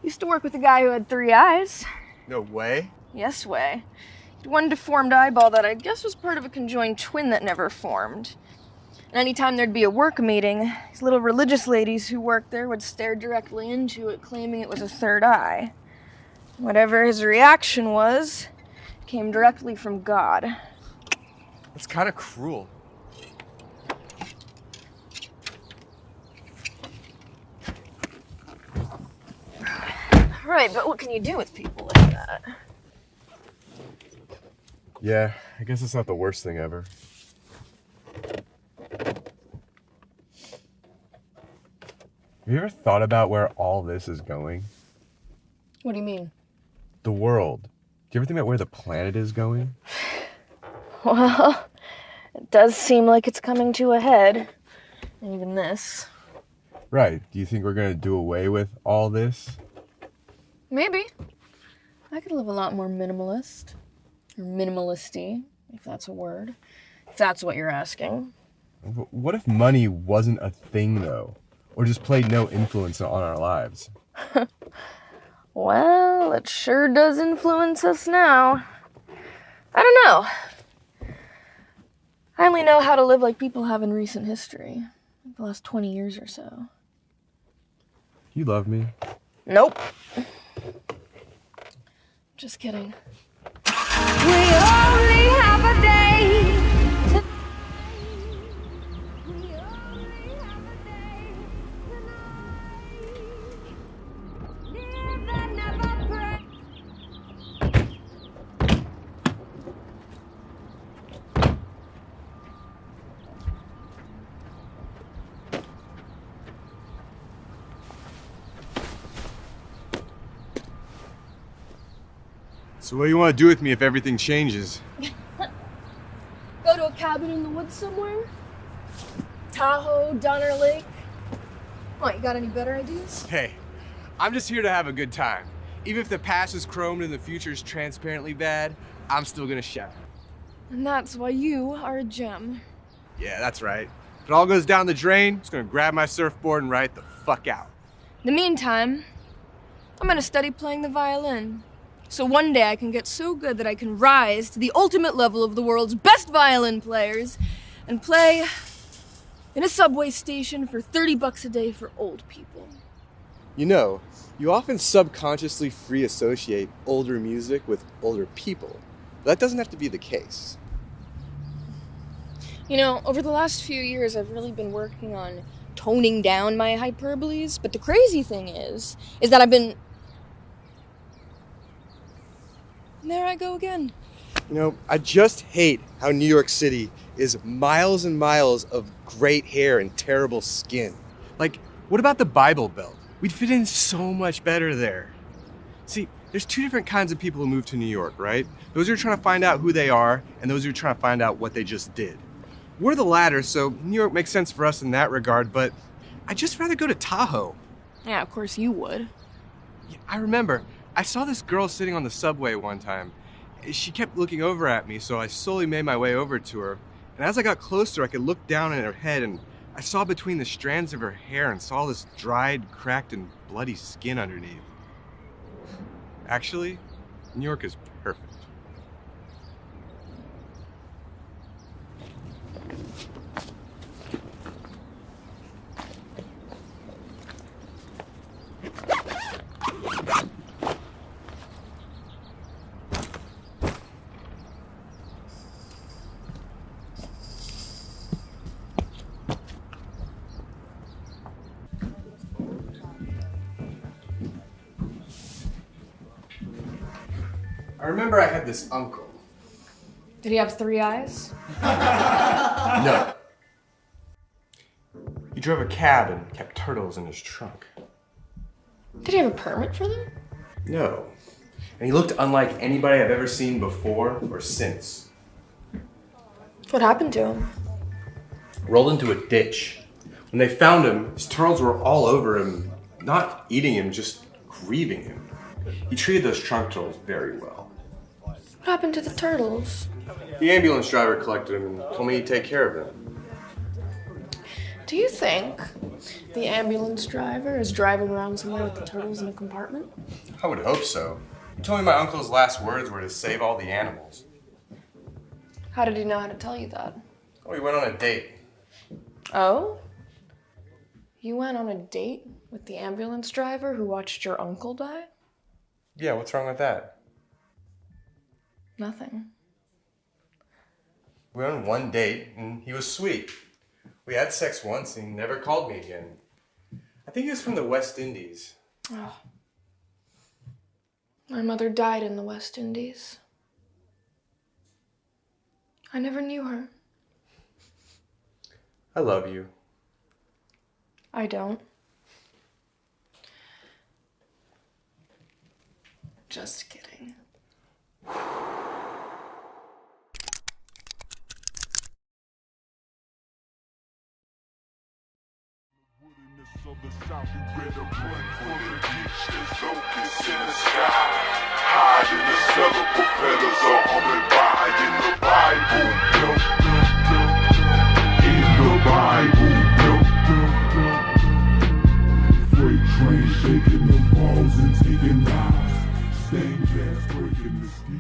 Used to work with a guy who had 3 eyes. No way. Yes way. He had one deformed eyeball that I guess was part of a conjoined twin that never formed. And anytime there'd be a work meeting, these little religious ladies who worked there would stare directly into it, claiming it was a 3rd eye. Whatever his reaction was, came directly from God. That's kind of cruel. Right, but what can you do with people like that? Yeah, I guess it's not the worst thing ever. Have you ever thought about where all this is going? What do you mean? The world. Do you ever think about where the planet is going? Well, it does seem like it's coming to a head. Even this. Right. Do you think we're going to do away with all this? Maybe. I could live a lot more minimalist. Or minimalisty, if that's a word. If that's what you're asking. What if money wasn't a thing, though? Or just played no influence on our lives? Well, it sure does influence us now. I don't know. I only know how to live like people have in recent history. Like the last 20 years or so. You love me? Nope. Just kidding. We only have a day. So what do you want to do with me if everything changes? Go to a cabin in the woods somewhere? Tahoe, Donner Lake? What, you got any better ideas? Hey, I'm just here to have a good time. Even if the past is chromed and the future is transparently bad, I'm still gonna shout. And that's why you are a gem. Yeah, that's right. If it all goes down the drain, I'm just gonna grab my surfboard and ride the fuck out. In the meantime, I'm gonna study playing the violin. So one day I can get so good that I can rise to the ultimate level of the world's best violin players and play in a subway station for $30 a day for old people. You know, you often subconsciously free associate older music with older people. But that doesn't have to be the case. You know, over the last few years I've really been working on toning down my hyperboles, but the crazy thing is that I've been... And there I go again. You know, I just hate how New York City is miles and miles of great hair and terrible skin. Like, what about the Bible Belt? We'd fit in so much better there. See, there's 2 different kinds of people who move to New York, right? Those who are trying to find out who they are, and those who are trying to find out what they just did. We're the latter, so New York makes sense for us in that regard, but I'd just rather go to Tahoe. Yeah, of course you would. Yeah, I remember. I saw this girl sitting on the subway one time. She kept looking over at me, so I slowly made my way over to her. And as I got closer, I could look down at her head, and I saw between the strands of her hair and saw this dried, cracked, and bloody skin underneath. Actually, New York is perfect. I remember I had this uncle. Did he have 3 eyes? No. He drove a cab and kept turtles in his trunk. Did he have a permit for them? No. And he looked unlike anybody I've ever seen before or since. What happened to him? Rolled into a ditch. When they found him, his turtles were all over him, not eating him, just grieving him. He treated those trunk turtles very well. What happened to the turtles? The ambulance driver collected him and told me he'd take care of them. Do you think the ambulance driver is driving around somewhere with the turtles in a compartment? I would hope so. You told me my uncle's last words were to save all the animals. How did he know how to tell you that? Oh, we went on a date. Oh? You went on a date with the ambulance driver who watched your uncle die? Yeah, what's wrong with that? Nothing. We went on one date, and he was sweet. We had sex once, and he never called me again. I think he was from the West Indies. Oh. My mother died in the West Indies. I never knew her. I love you. I don't. Just kidding. Of the South, you better run for the beach. There's locusts in the sky, hide in the cellar, propellers are humming by. In the Bible, in the Bible, freight train shaking the walls and taking lives, stained gas breaking the skin.